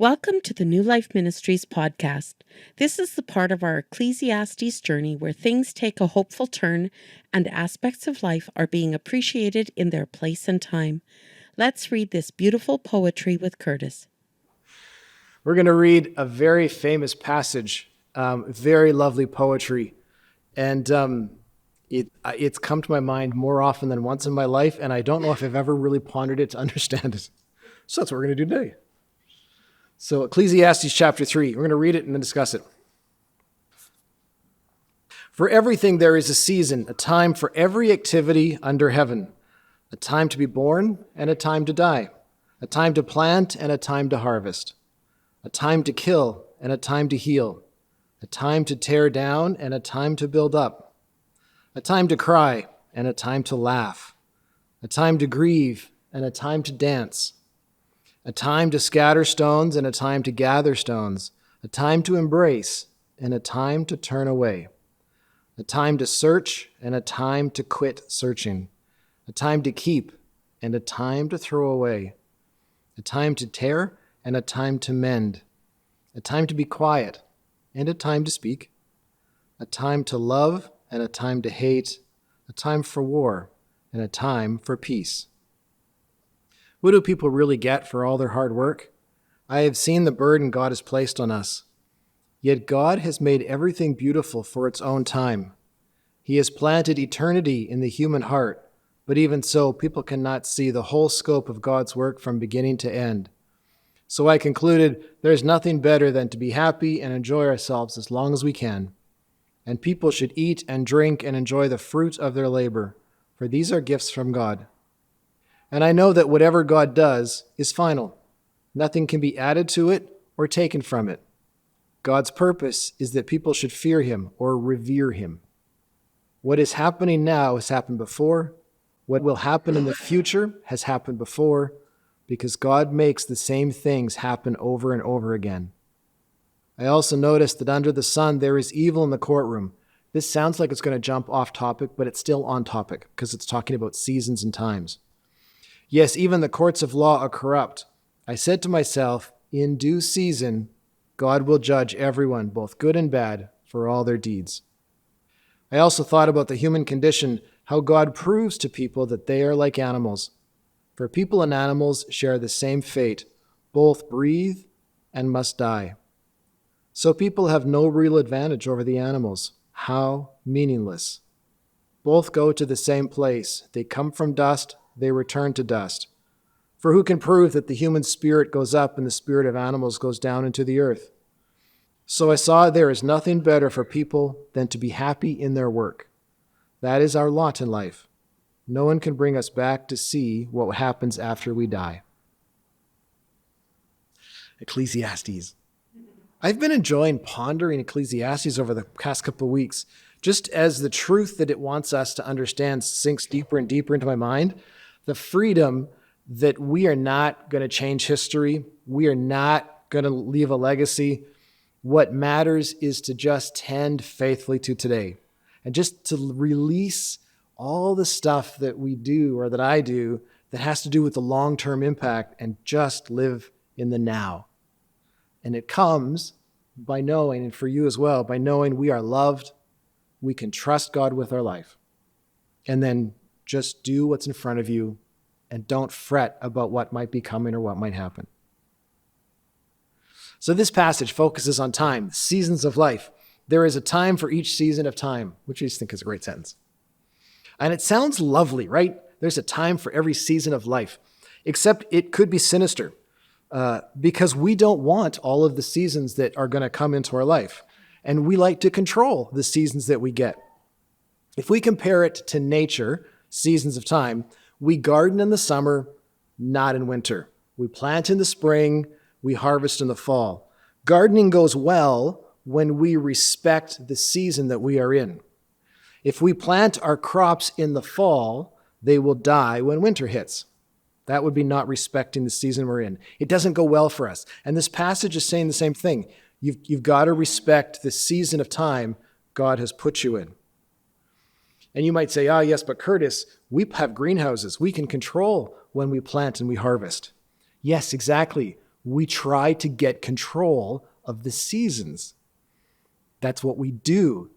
Welcome to the New Life Ministries podcast. This is the part of our Ecclesiastes journey where things take a hopeful turn and aspects of life are being appreciated in their place and time. Let's read this beautiful poetry with Curtis. We're going to read a very famous passage, very lovely poetry, and it's come to my mind more often than once in my life, and I don't know if I've ever really pondered it to understand it. So that's what we're going to do today. So Ecclesiastes chapter 3, we're going to read it and then discuss it. For everything there is a season, a time for every activity under heaven, a time to be born and a time to die, a time to plant and a time to harvest, a time to kill and a time to heal, a time to tear down and a time to build up, a time to cry and a time to laugh, a time to grieve and a time to dance, a time to scatter stones and a time to gather stones, a time to embrace and a time to turn away, a time to search and a time to quit searching, a time to keep and a time to throw away, a time to tear and a time to mend, a time to be quiet and a time to speak, a time to love and a time to hate, a time for war and a time for peace. What do people really get for all their hard work? I have seen the burden God has placed on us. Yet God has made everything beautiful for its own time. He has planted eternity in the human heart, but even so, people cannot see the whole scope of God's work from beginning to end. So I concluded there's nothing better than to be happy and enjoy ourselves as long as we can. And people should eat and drink and enjoy the fruit of their labor, for these are gifts from God. And I know that whatever God does is final. Nothing can be added to it or taken from it. God's purpose is that people should fear him or revere him. What is happening now has happened before. What will happen in the future has happened before, because God makes the same things happen over and over again. I also noticed that under the sun there is evil in the courtroom. This sounds like it's going to jump off topic, but it's still on topic because it's talking about seasons and times. Yes, even the courts of law are corrupt. I said to myself, in due season, God will judge everyone, both good and bad, for all their deeds. I also thought about the human condition, how God proves to people that they are like animals. For people and animals share the same fate, both breathe and must die. So people have no real advantage over the animals. How meaningless. Both go to the same place. They come from dust, they return to dust. For who can prove that the human spirit goes up and the spirit of animals goes down into the earth? So I saw there is nothing better for people than to be happy in their work. That is our lot in life. No one can bring us back to see what happens after we die. Ecclesiastes. I've been enjoying pondering Ecclesiastes over the past couple of weeks, just as the truth that it wants us to understand sinks deeper and deeper into my mind. The freedom that we are not going to change history. We are not going to leave a legacy. What matters is to just tend faithfully to today and just to release all the stuff that we do or that I do that has to do with the long-term impact and just live in the now. And it comes by knowing, and for you as well, by knowing we are loved, we can trust God with our life, and then just do what's in front of you and don't fret about what might be coming or what might happen. So this passage focuses on time, the seasons of life. There is a time for each season of time, which I just think is a great sentence. And it sounds lovely, right? There's a time for every season of life, except it could be sinister because we don't want all of the seasons that are going to come into our life. And we like to control the seasons that we get. If we compare it to nature, seasons of time, we garden in the summer, not in winter. We plant in the spring, we harvest in the fall. Gardening goes well when we respect the season that we are in. If we plant our crops in the fall, they will die when winter hits. That would be not respecting the season we're in. It doesn't go well for us. And this passage is saying the same thing. You've got to respect the season of time God has put you in. And you might say, yes, but Curtis, we have greenhouses. We can control when we plant and we harvest. Yes, exactly. We try to get control of the seasons. That's what we do.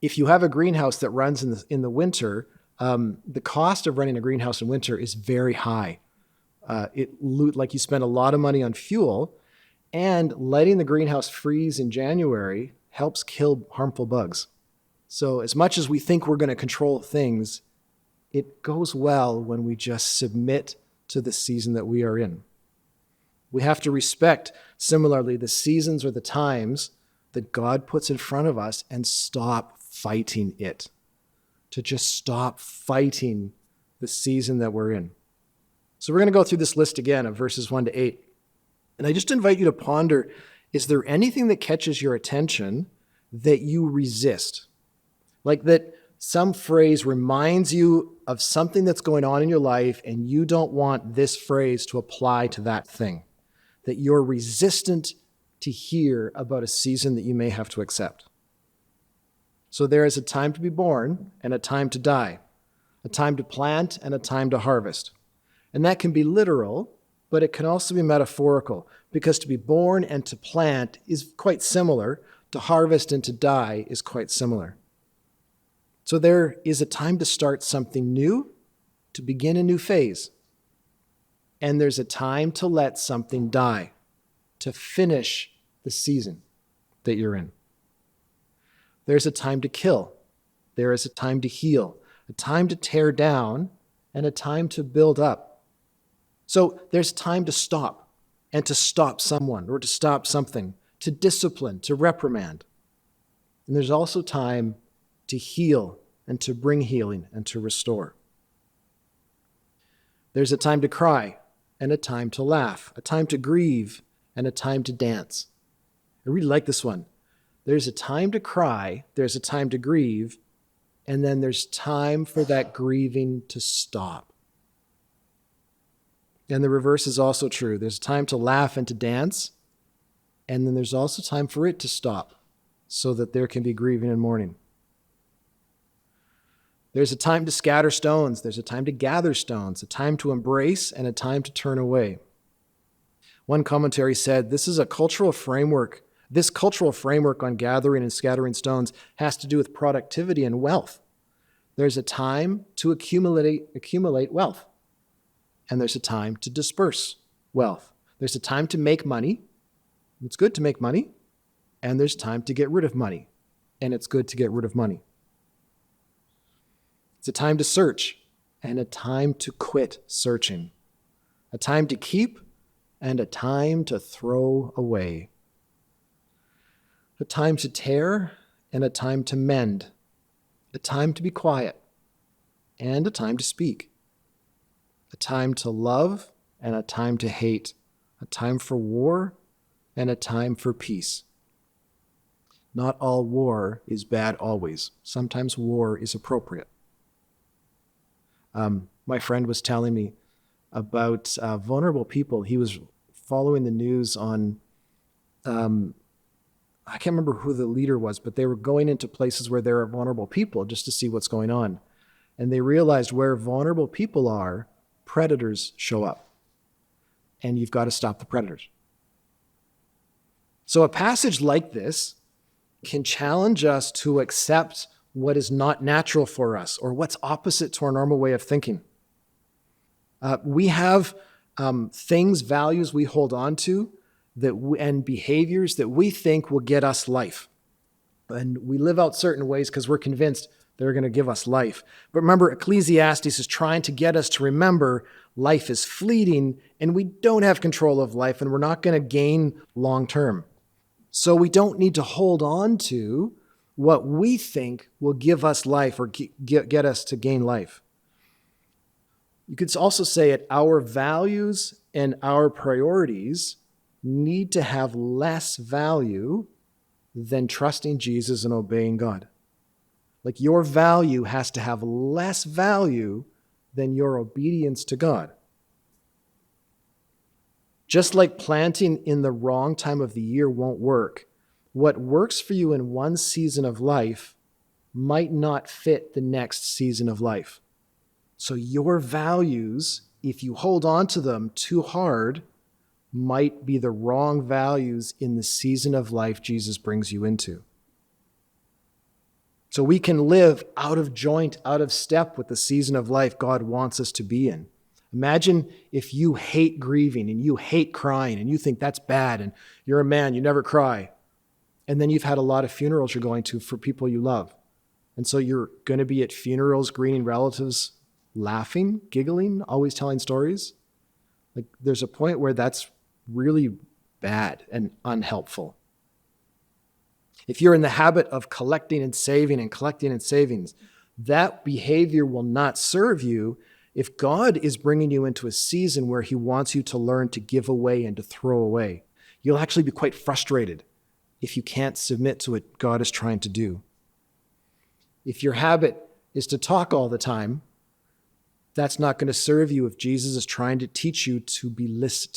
If you have a greenhouse that runs in the winter, the cost of running a greenhouse in winter is very high. Like you spend a lot of money on fuel, and letting the greenhouse freeze in January helps kill harmful bugs. So as much as we think we're going to control things, it goes well when we just submit to the season that we are in. We have to respect, similarly, the seasons or the times that God puts in front of us and stop fighting it. To just stop fighting the season that we're in. So we're going to go through this list again of verses 1 to 8. And I just invite you to ponder, is there anything that catches your attention that you resist? Like that some phrase reminds you of something that's going on in your life and you don't want this phrase to apply to that thing. That you're resistant to hear about a season that you may have to accept. So there is a time to be born and a time to die, a time to plant and a time to harvest. And that can be literal, but it can also be metaphorical, because to be born and to plant is quite similar, to harvest and to die is quite similar. So there is a time to start something new, to begin a new phase. And there's a time to let something die, to finish the season that you're in. There's a time to kill. There is a time to heal, a time to tear down, and a time to build up. So there's time to stop, and to stop someone or to stop something, to discipline, to reprimand. And there's also time to heal and to bring healing and to restore. There's a time to cry and a time to laugh, a time to grieve and a time to dance. I really like this one. There's a time to cry, there's a time to grieve, and then there's time for that grieving to stop. And the reverse is also true. There's time to laugh and to dance, and then there's also time for it to stop so that there can be grieving and mourning. There's a time to scatter stones, there's a time to gather stones, a time to embrace and a time to turn away. One commentary said, this cultural framework on gathering and scattering stones has to do with productivity and wealth. There's a time to accumulate wealth, and there's a time to disperse wealth. There's a time to make money. It's good to make money, and there's time to get rid of money, and it's good to get rid of money. It's a time to search and a time to quit searching, a time to keep and a time to throw away, a time to tear and a time to mend, a time to be quiet and a time to speak, a time to love and a time to hate, a time for war and a time for peace. Not all war is bad always. Sometimes war is appropriate. My friend was telling me about vulnerable people. He was following the news on, I can't remember who the leader was, but they were going into places where there are vulnerable people just to see what's going on. And they realized where vulnerable people are, predators show up. And you've got to stop the predators. So a passage like this can challenge us to accept what is not natural for us or what's opposite to our normal way of thinking. We have things, values we hold on to and behaviors that we think will get us life. And we live out certain ways because we're convinced they're going to give us life. But remember, Ecclesiastes is trying to get us to remember life is fleeting and we don't have control of life and we're not going to gain long term. So we don't need to hold on to what we think will give us life or get us to gain life. You could also say it, our values and our priorities need to have less value than trusting Jesus and obeying God. Like your value has to have less value than your obedience to God. Just like planting in the wrong time of the year won't work, what works for you in one season of life might not fit the next season of life. So your values, if you hold on to them too hard, might be the wrong values in the season of life Jesus brings you into. So we can live out of joint, out of step with the season of life God wants us to be in. Imagine if you hate grieving and you hate crying and you think that's bad and you're a man, you never cry. And then you've had a lot of funerals you're going to for people you love. And so you're going to be at funerals, greeting relatives, laughing, giggling, always telling stories. Like there's a point where that's really bad and unhelpful. If you're in the habit of collecting and saving, that behavior will not serve you if God is bringing you into a season where he wants you to learn to give away and to throw away. You'll actually be quite frustrated if you can't submit to what God is trying to do. If your habit is to talk all the time, that's not going to serve you if Jesus is trying to teach you to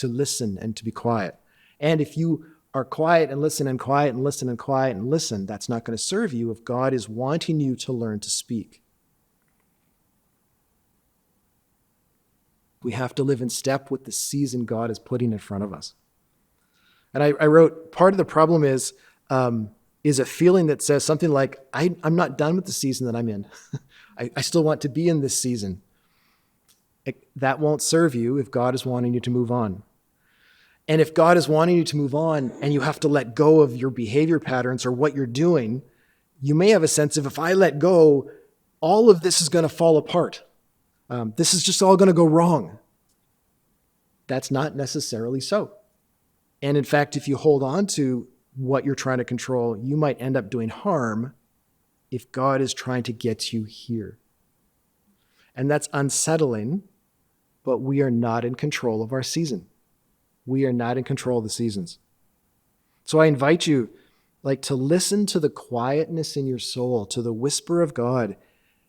listen and to be quiet. And if you are quiet and listen and quiet and listen and quiet and listen, that's not going to serve you if God is wanting you to learn to speak. We have to live in step with the season God is putting in front of us. And I wrote, part of the problem is a feeling that says something like, I'm not done with the season that I'm in. I still want to be in this season. That won't serve you if God is wanting you to move on. And if God is wanting you to move on and you have to let go of your behavior patterns or what you're doing, you may have a sense of, if I let go, all of this is going to fall apart. This is just all going to go wrong. That's not necessarily so. And in fact, if you hold on to what you're trying to control, you might end up doing harm if God is trying to get you here. And that's unsettling, but we are not in control of our season. We are not in control of the seasons. So I invite you, to listen to the quietness in your soul, to the whisper of God,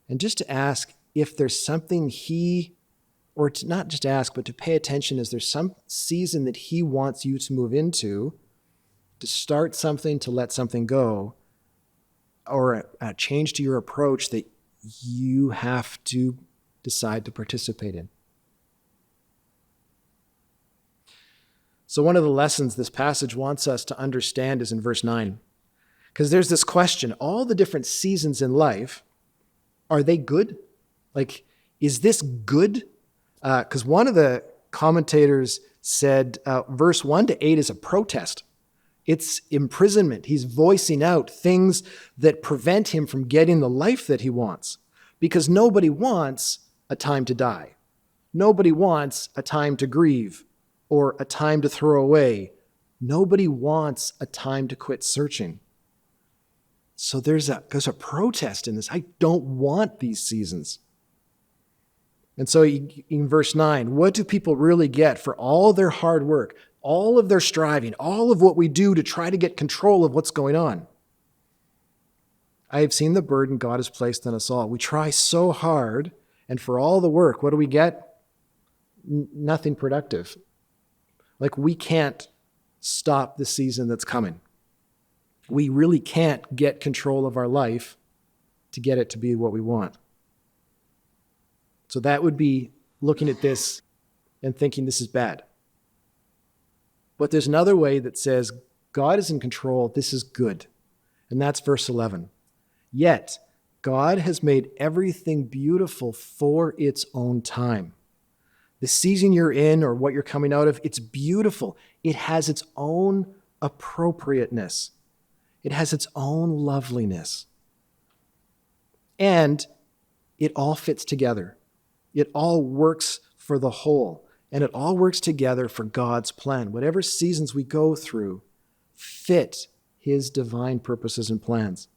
and just to ask if there's something or to not just ask, but to pay attention. Is there some season that he wants you to move into, to start something, to let something go, or a change to your approach that you have to decide to participate in? So one of the lessons this passage wants us to understand is in verse 9. Because there's this question, all the different seasons in life, are they good? Is this good? Because one of the commentators said verse 1 to 8 is a protest. It's imprisonment. He's voicing out things that prevent him from getting the life that he wants. Because nobody wants a time to die. Nobody wants a time to grieve or a time to throw away. Nobody wants a time to quit searching. So there's a protest in this. I don't want these seasons. And so in verse 9, what do people really get for all their hard work, all of their striving, all of what we do to try to get control of what's going on? I have seen the burden God has placed on us all. We try so hard, and for all the work, what do we get? Nothing productive. We can't stop the season that's coming. We really can't get control of our life to get it to be what we want. So that would be looking at this and thinking this is bad. But there's another way that says God is in control, this is good. And that's verse 11. Yet God has made everything beautiful for its own time. The season you're in or what you're coming out of, it's beautiful. It has its own appropriateness. It has its own loveliness. And it all fits together. It all works for the whole. And it all works together for God's plan. Whatever seasons we go through fit his divine purposes and plans.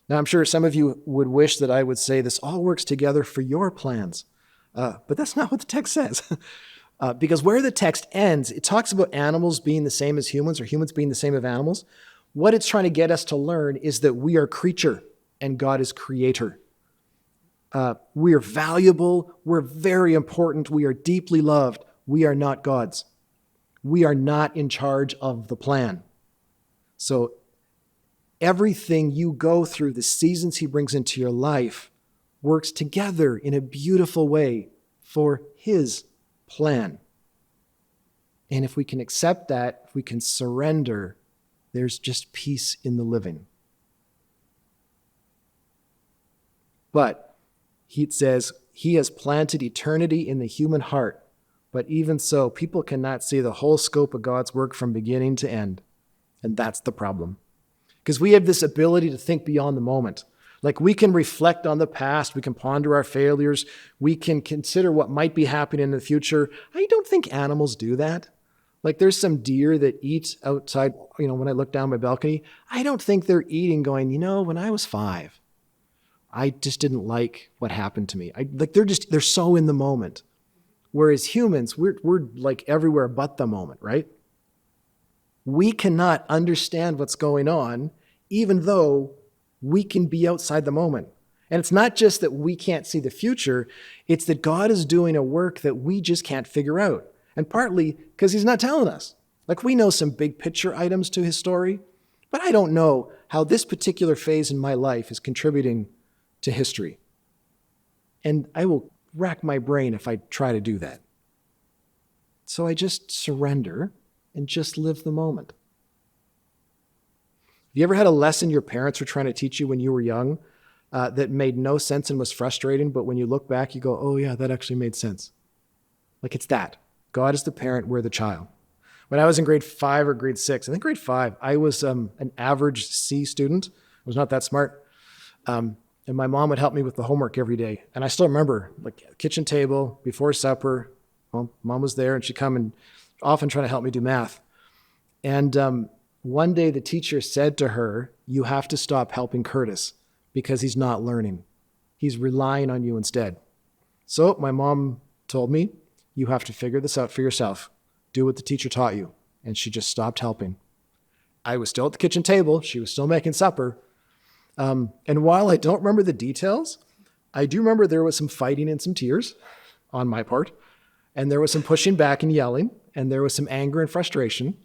Now, I'm sure some of you would wish that I would say this all works together for your plans. But that's not what the text says. Because where the text ends, it talks about animals being the same as humans or humans being the same as animals. What it's trying to get us to learn is that we are creature and God is creator. We are valuable. We're very important. We are deeply loved. We are not gods. We are not in charge of the plan. So everything you go through, the seasons he brings into your life, works together in a beautiful way for his plan. And if we can accept that, if we can surrender, there's just peace in the living. But he says, he has planted eternity in the human heart. But even so, people cannot see the whole scope of God's work from beginning to end. And that's the problem. Because we have this ability to think beyond the moment. Like we can reflect on the past, we can ponder our failures, we can consider what might be happening in the future. I don't think animals do that. Like there's some deer that eat outside, when I look down my balcony, I don't think they're eating going, when I was 5, I just didn't like what happened to me. They're so in the moment. Whereas humans, we're like everywhere but the moment, right? We cannot understand what's going on, even though we can be outside the moment. And it's not just that we can't see the future, it's that God is doing a work that we just can't figure out. And partly because he's not telling us. Like we know some big picture items to his story, but I don't know how this particular phase in my life is contributing to history. And I will rack my brain if I try to do that. So I just surrender and just live the moment. Have you ever had a lesson your parents were trying to teach you when you were young that made no sense and was frustrating, but when you look back, you go, oh yeah, that actually made sense. Like it's that. God is the parent, we're the child. When I was in grade 5 or grade 6, I think grade 5, I was an average C student. I was not that smart. And my mom would help me with the homework every day. And I still remember, like, kitchen table, before supper, mom was there, and she'd come and often trying to help me do math. And one day the teacher said to her, you have to stop helping Curtis because he's not learning. He's relying on you instead. So my mom told me, you have to figure this out for yourself. Do what the teacher taught you. And she just stopped helping. I was still at the kitchen table. She was still making supper. And while I don't remember the details, I do remember there was some fighting and some tears on my part. And there was some pushing back and yelling. And there was some anger and frustration.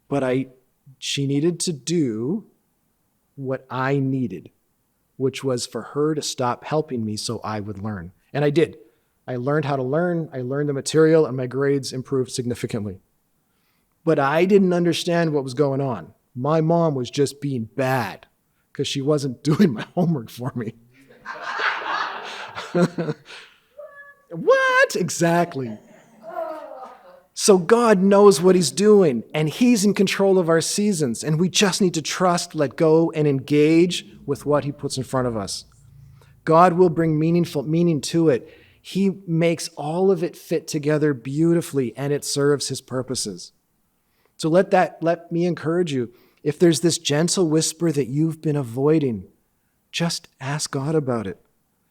But she needed to do what I needed, which was for her to stop helping me so I would learn. And I did. I learned how to learn, I learned the material, and my grades improved significantly. But I didn't understand what was going on. My mom was just being bad because she wasn't doing my homework for me. What? Exactly. So God knows what he's doing, and he's in control of our seasons, and we just need to trust, let go, and engage with what he puts in front of us. God will bring meaning to it. He makes all of it fit together beautifully, and it serves his purposes. So let me encourage you. If there's this gentle whisper that you've been avoiding, just ask God about it.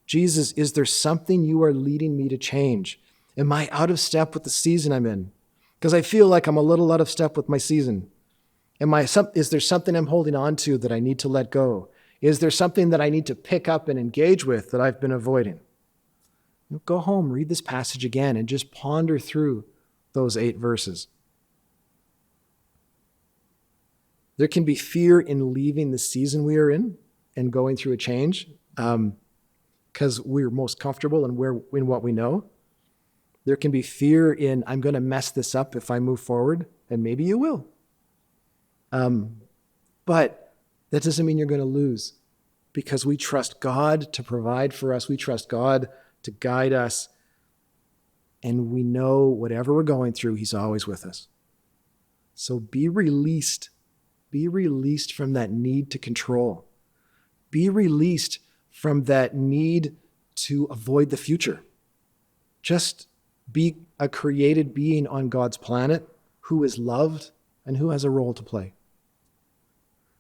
Jesus, is there something you are leading me to change? Am I out of step with the season I'm in? Because I feel like I'm a little out of step with my season. Is there something I'm holding on to that I need to let go? Is there something that I need to pick up and engage with that I've been avoiding? Go home, read this passage again, and just ponder through those 8 verses. There can be fear in leaving the season we are in and going through a change because we're most comfortable and we're in what we know. There can be fear in, I'm going to mess this up if I move forward, and maybe you will. But that doesn't mean you're going to lose because we trust God to provide for us. We trust God to guide us. And we know whatever we're going through, he's always with us. So be released. Be released from that need to control. Be released from that need to avoid the future. Just be a created being on God's planet who is loved and who has a role to play.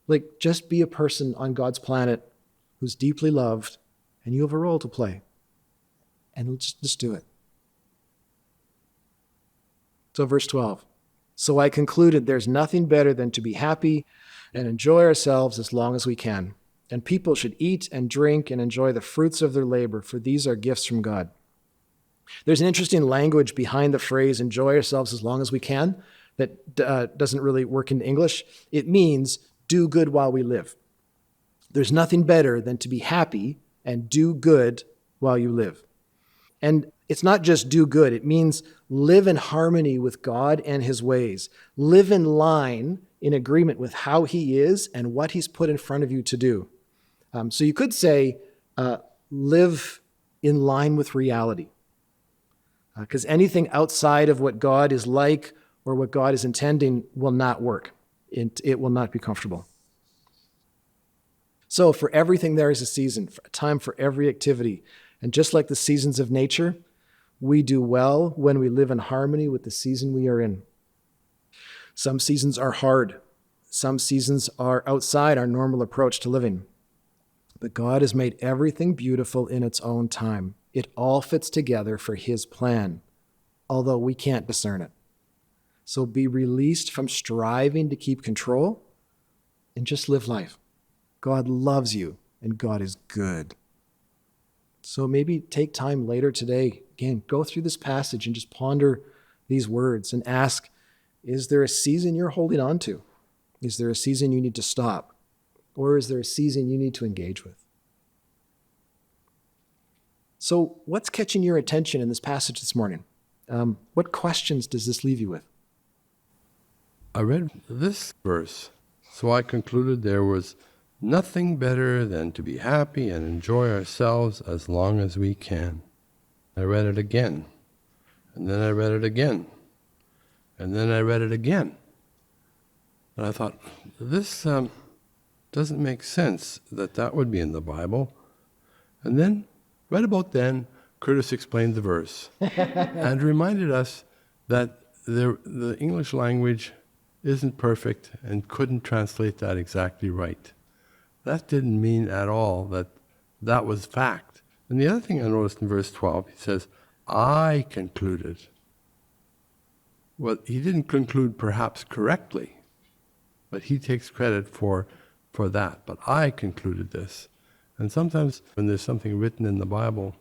Like, just be a person on God's planet who's deeply loved and you have a role to play. And let's just do it. So verse 12. So I concluded there's nothing better than to be happy and enjoy ourselves as long as we can. And people should eat and drink and enjoy the fruits of their labor, for these are gifts from God. There's an interesting language behind the phrase enjoy ourselves as long as we can that doesn't really work in English. It means do good while we live. There's nothing better than to be happy and do good while you live. And it's not just do good. It means live in harmony with God and his ways. Live in line, in agreement with how he is and what he's put in front of you to do. So you could say, live in line with reality. Because anything outside of what God is like or what God is intending will not work. It will not be comfortable. So for everything there is a season, a time for every activity. And just like the seasons of nature, we do well when we live in harmony with the season we are in. Some seasons are hard. Some seasons are outside our normal approach to living. But God has made everything beautiful in its own time. It all fits together for his plan, although we can't discern it. So be released from striving to keep control and just live life. God loves you and God is good. So maybe take time later today, again, go through this passage and just ponder these words and ask, is there a season you're holding on to? Is there a season you need to stop? Or is there a season you need to engage with? So what's catching your attention in this passage this morning? What questions does this leave you with? I read this verse, so I concluded there was nothing better than to be happy and enjoy ourselves as long as we can. I read it again, and then I read it again, and then I read it again. And I thought, this doesn't make sense that would be in the Bible. And then, right about then, Curtis explained the verse and reminded us that the English language isn't perfect and couldn't translate that exactly right. That didn't mean at all that was fact. And the other thing I noticed in verse 12, he says, I concluded. Well, he didn't conclude perhaps correctly, but he takes credit for that. But I concluded this. And sometimes when there's something written in the Bible,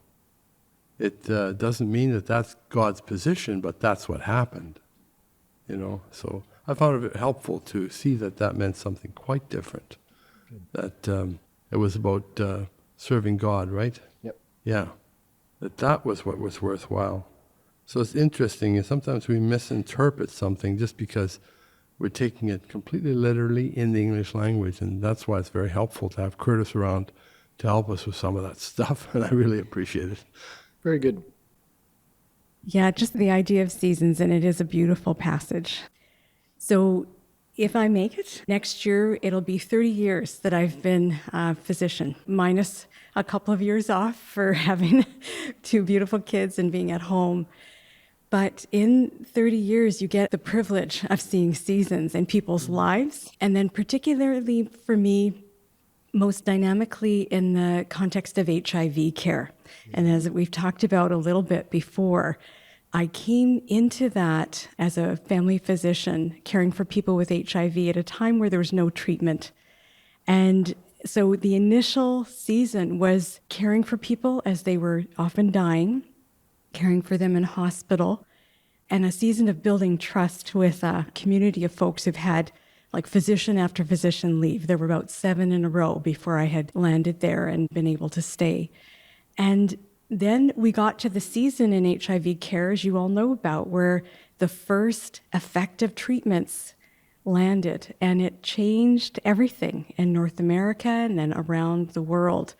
it doesn't mean that that's God's position, but that's what happened. So I found it helpful to see that meant something quite different. That it was about serving God, right? Yep. Yeah. That was what was worthwhile. So it's interesting, and sometimes we misinterpret something just because we're taking it completely literally in the English language, and that's why it's very helpful to have Curtis around to help us with some of that stuff, and I really appreciate it. Very good. Yeah, just the idea of seasons, and it is a beautiful passage. So if I make it, next year it'll be 30 years that I've been a physician, minus a couple of years off for having two beautiful kids and being at home. But in 30 years, you get the privilege of seeing seasons in people's lives, and then particularly for me, most dynamically in the context of HIV care. And as we've talked about a little bit before, I came into that as a family physician caring for people with HIV at a time where there was no treatment. And so the initial season was caring for people as they were often dying, caring for them in hospital, and a season of building trust with a community of folks who've had like physician after physician leave. There were about 7 in a row before I had landed there and been able to stay. And then we got to the season in HIV care, as you all know about, where the first effective treatments landed, and it changed everything in North America and then around the world.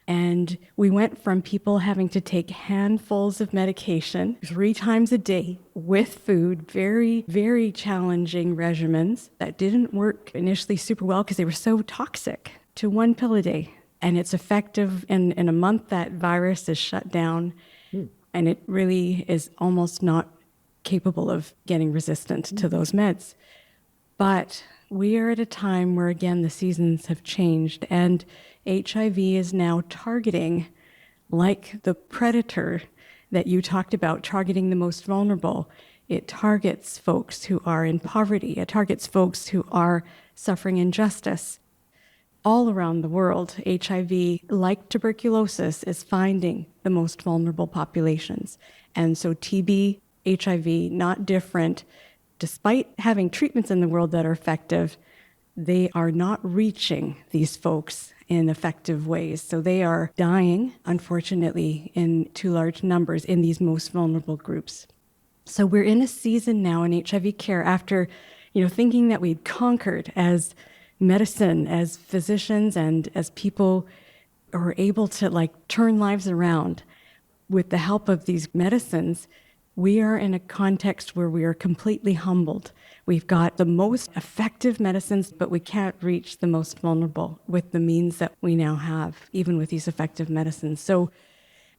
And we went from people having to take handfuls of medication 3 times a day with food, very, very challenging regimens that didn't work initially super well because they were so toxic, to 1 pill a day. And it's effective in a month. That virus is shut down, and it really is almost not capable of getting resistant to those meds. But we are at a time where, again, the seasons have changed, and HIV is now targeting, like the predator that you talked about, targeting the most vulnerable. It targets folks who are in poverty. It targets folks who are suffering injustice. All around the world, HIV, like tuberculosis, is finding the most vulnerable populations. And so TB, HIV, not different. Despite having treatments in the world that are effective, they are not reaching these folks in effective ways. So they are dying, unfortunately, in too large numbers in these most vulnerable groups. So we're in a season now in HIV care after, thinking that we'd conquered as medicine, as physicians, and as people who are able to turn lives around with the help of these medicines. We are in a context where we are completely humbled. We've got the most effective medicines, but we can't reach the most vulnerable with the means that we now have, even with these effective medicines. So,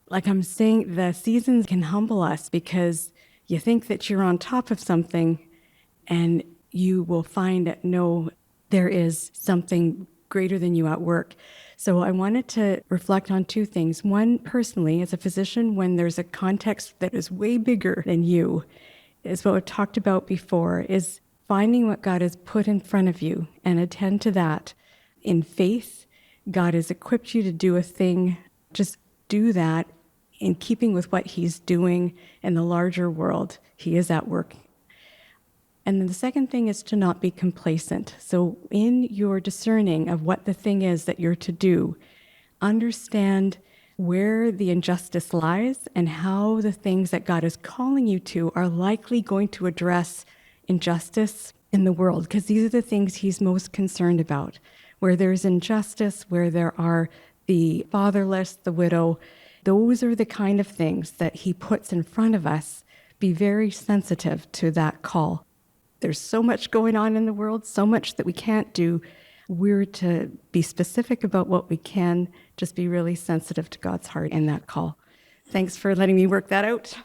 like I'm saying, the seasons can humble us because you think that you're on top of something, and you will find that no, there is something greater than you at work. So I wanted to reflect on two things. One, personally, as a physician, when there's a context that is way bigger than you, is what we talked about before, is finding what God has put in front of you and attend to that. In faith, God has equipped you to do a thing. Just do that in keeping with what he's doing in the larger world. He is at work. And then the second thing is to not be complacent. So in your discerning of what the thing is that you're to do, understand where the injustice lies and how the things that God is calling you to are likely going to address injustice in the world, because these are the things he's most concerned about. Where there's injustice, where there are the fatherless, the widow, those are the kind of things that he puts in front of us. Be very sensitive to that call. There's so much going on in the world, so much that we can't do. We're to be specific about what we can, just be really sensitive to God's heart in that call. Thanks for letting me work that out.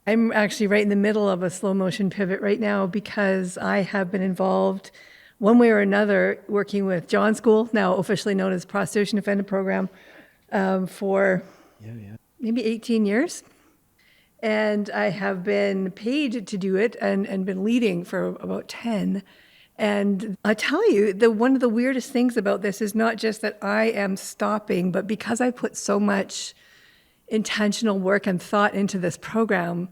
I'm actually right in the middle of a slow motion pivot right now because I have been involved one way or another working with John School, now officially known as Prostitution Offender Program, for maybe 18 years. And I have been paid to do it and been leading for about 10. And I tell you, one of the weirdest things about this is not just that I am stopping, but because I put so much intentional work and thought into this program,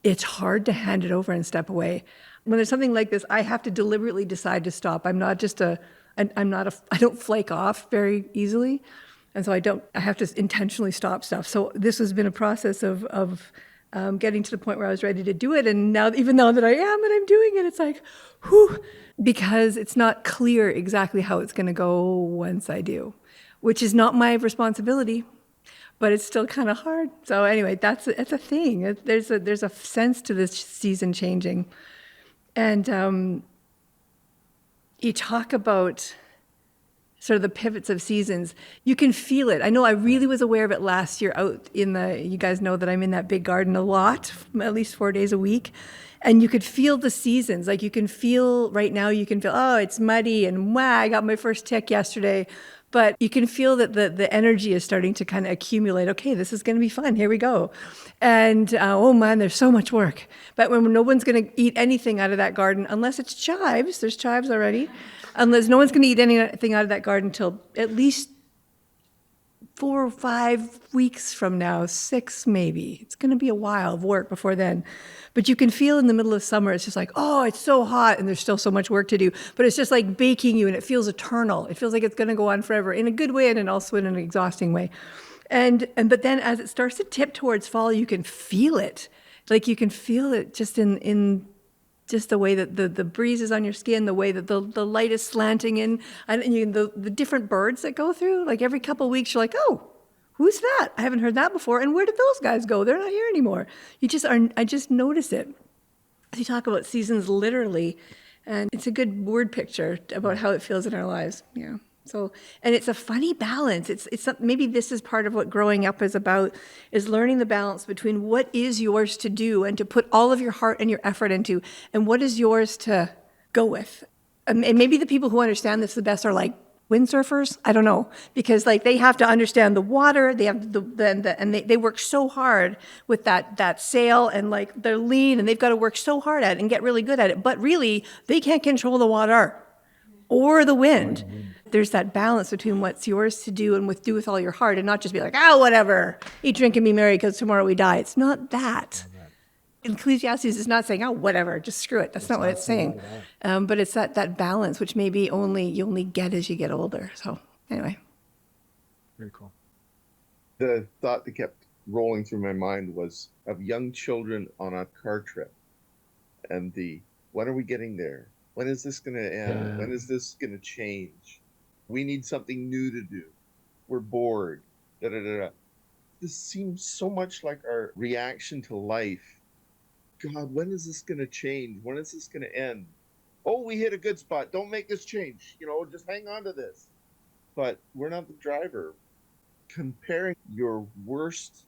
it's hard to hand it over and step away. When there's something like this, I have to deliberately decide to stop. I don't flake off very easily. And so I have to intentionally stop stuff. So this has been a process of getting to the point where I was ready to do it. And now, even though that I am and I'm doing it, it's like, whew, because it's not clear exactly how it's going to go once I do, which is not my responsibility, but it's still kind of hard. So anyway, it's a thing. There's a sense to this season changing. And you talk about sort of the pivots of seasons. You can feel it. I know I really was aware of it last year out you guys know that I'm in that big garden a lot, at least 4 days a week. And you could feel the seasons. Like you can feel right now, oh, it's muddy and wow, I got my first tick yesterday. But you can feel that the energy is starting to kind of accumulate. Okay, this is going to be fun. Here we go. And oh man, there's so much work. But when no one's going to eat anything out of that garden, unless it's chives, there's chives already, unless no one's going to eat anything out of that garden until at least 4 or 5 weeks from now, 6 maybe. It's going to be a while of work before then. But you can feel in the middle of summer, it's just like, oh, it's so hot and there's still so much work to do. But it's just like baking you and it feels eternal. It feels like it's going to go on forever in a good way and also in an exhausting way. But then as it starts to tip towards fall, you can feel it. Like you can feel it just in just the way that the breeze is on your skin, the way that the light is slanting in, and the different birds that go through. Like every couple of weeks, you're like, oh, who's that? I haven't heard that before. And where did those guys go? They're not here anymore. I just notice it. You talk about seasons literally, and it's a good word picture about how it feels in our lives. Yeah. So, and it's a funny balance. It's maybe this is part of what growing up is about, is learning the balance between what is yours to do and to put all of your heart and your effort into, and what is yours to go with. And maybe the people who understand this the best are like windsurfers. I don't know, because like they have to understand the water. They have and they work so hard with that sail and like their lean, and they've got to work so hard at it and get really good at it. But really, they can't control the water or the wind. There's that balance between what's yours to do and do with all your heart, and not just be like, whatever, eat, drink, and be merry because tomorrow we die. It's not that. Ecclesiastes is not saying, oh, whatever, just screw it. That's not what it's saying. But it's that balance, which maybe you only get as you get older. So anyway. Very cool. The thought that kept rolling through my mind was of young children on a car trip, and when are we getting there? When is this going to end? Yeah. When is this going to change? We need something new to do. We're bored. Da, da, da, da. This seems so much like our reaction to life. God, when is this going to change? When is this going to end? Oh, we hit a good spot. Don't make this change. Just hang on to this. But we're not the driver. Comparing your worst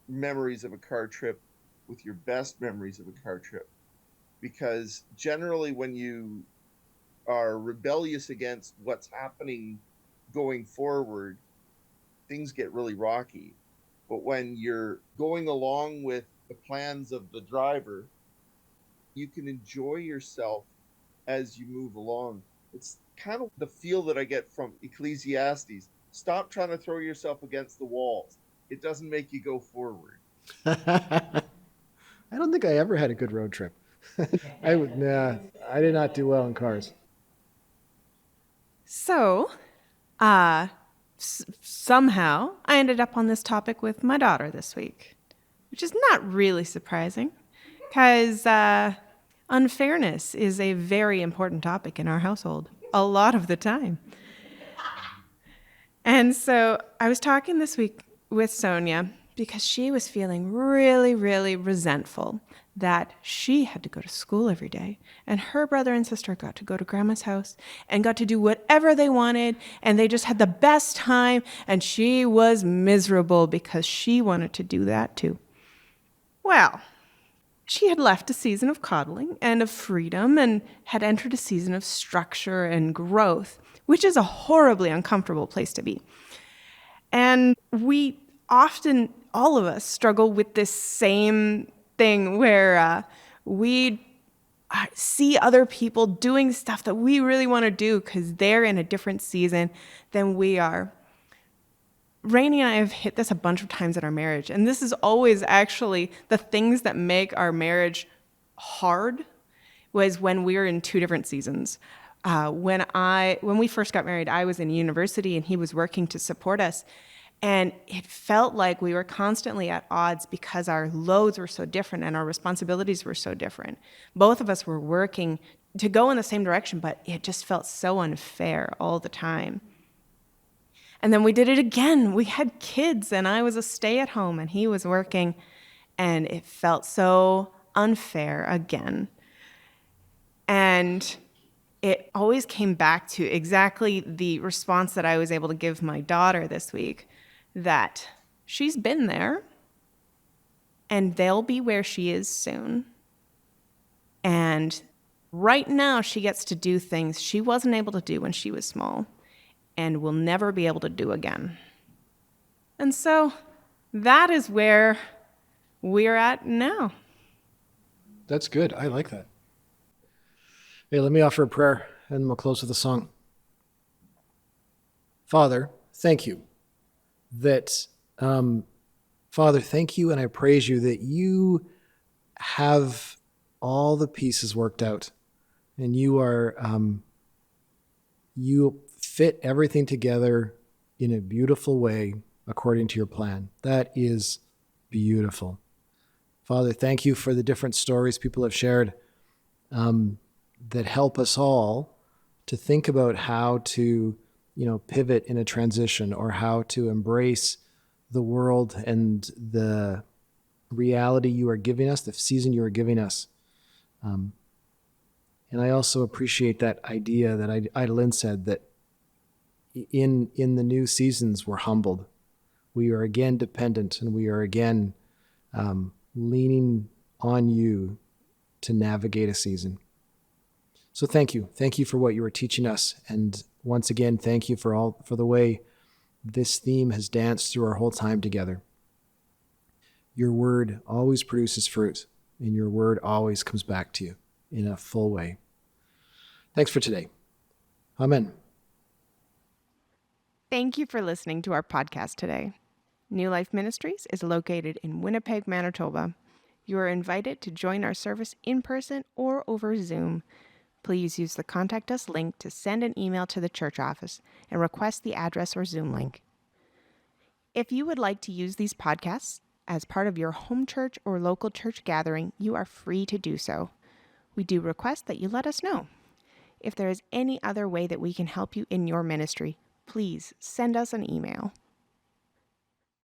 memories of a car trip with your best memories of a car trip. Because generally when you are rebellious against what's happening going forward, things get really rocky. But when you're going along with the plans of the driver, you can enjoy yourself as you move along. It's kind of the feel that I get from Ecclesiastes. Stop trying to throw yourself against the walls. It doesn't make you go forward. I don't think I ever had a good road trip. I did not do well in cars. So, somehow I ended up on this topic with my daughter this week, which is not really surprising because unfairness is a very important topic in our household a lot of the time. And so I was talking this week with Sonia because she was feeling really, really resentful that she had to go to school every day and her brother and sister got to go to grandma's house and got to do whatever they wanted and they just had the best time and she was miserable because she wanted to do that too. Well, she had left a season of coddling and of freedom and had entered a season of structure and growth, which is a horribly uncomfortable place to be. And we often, all of us, struggle with this same thing where we see other people doing stuff that we really want to do because they're in a different season than we are. Rainey and I have hit this a bunch of times in our marriage, and this is always actually the things that make our marriage hard was when we're in two different seasons. When we first got married, I was in university and he was working to support us. And it felt like we were constantly at odds because our loads were so different and our responsibilities were so different. Both of us were working to go in the same direction, but it just felt so unfair all the time. And then we did it again. We had kids and I was a stay-at-home and he was working, and it felt so unfair again. And it always came back to exactly the response that I was able to give my daughter this week, that she's been there and they'll be where she is soon. And right now she gets to do things she wasn't able to do when she was small and will never be able to do again. And so that is where we're at now. That's good. I like that. Hey, let me offer a prayer and we'll close with a song. Father, thank you Father, thank you and I praise you that you have all the pieces worked out and you fit everything together in a beautiful way according to your plan. That is beautiful. Father, thank you for the different stories people have shared that help us all to think about how to, pivot in a transition or how to embrace the world and the reality you are giving us, the season you are giving us. And I also appreciate that idea that Idalyn said that in the new seasons, we're humbled. We are again dependent and we are again leaning on you to navigate a season. So thank you. Thank you for what you are teaching us. And once again, thank you for the way this theme has danced through our whole time together. Your word always produces fruit, and your word always comes back to you in a full way. Thanks for today. Amen. Thank you for listening to our podcast today. New Life Ministries is located in Winnipeg, Manitoba. You are invited to join our service in person or over Zoom. Please use the Contact Us link to send an email to the church office and request the address or Zoom link. If you would like to use these podcasts as part of your home church or local church gathering, you are free to do so. We do request that you let us know. If there is any other way that we can help you in your ministry, please send us an email.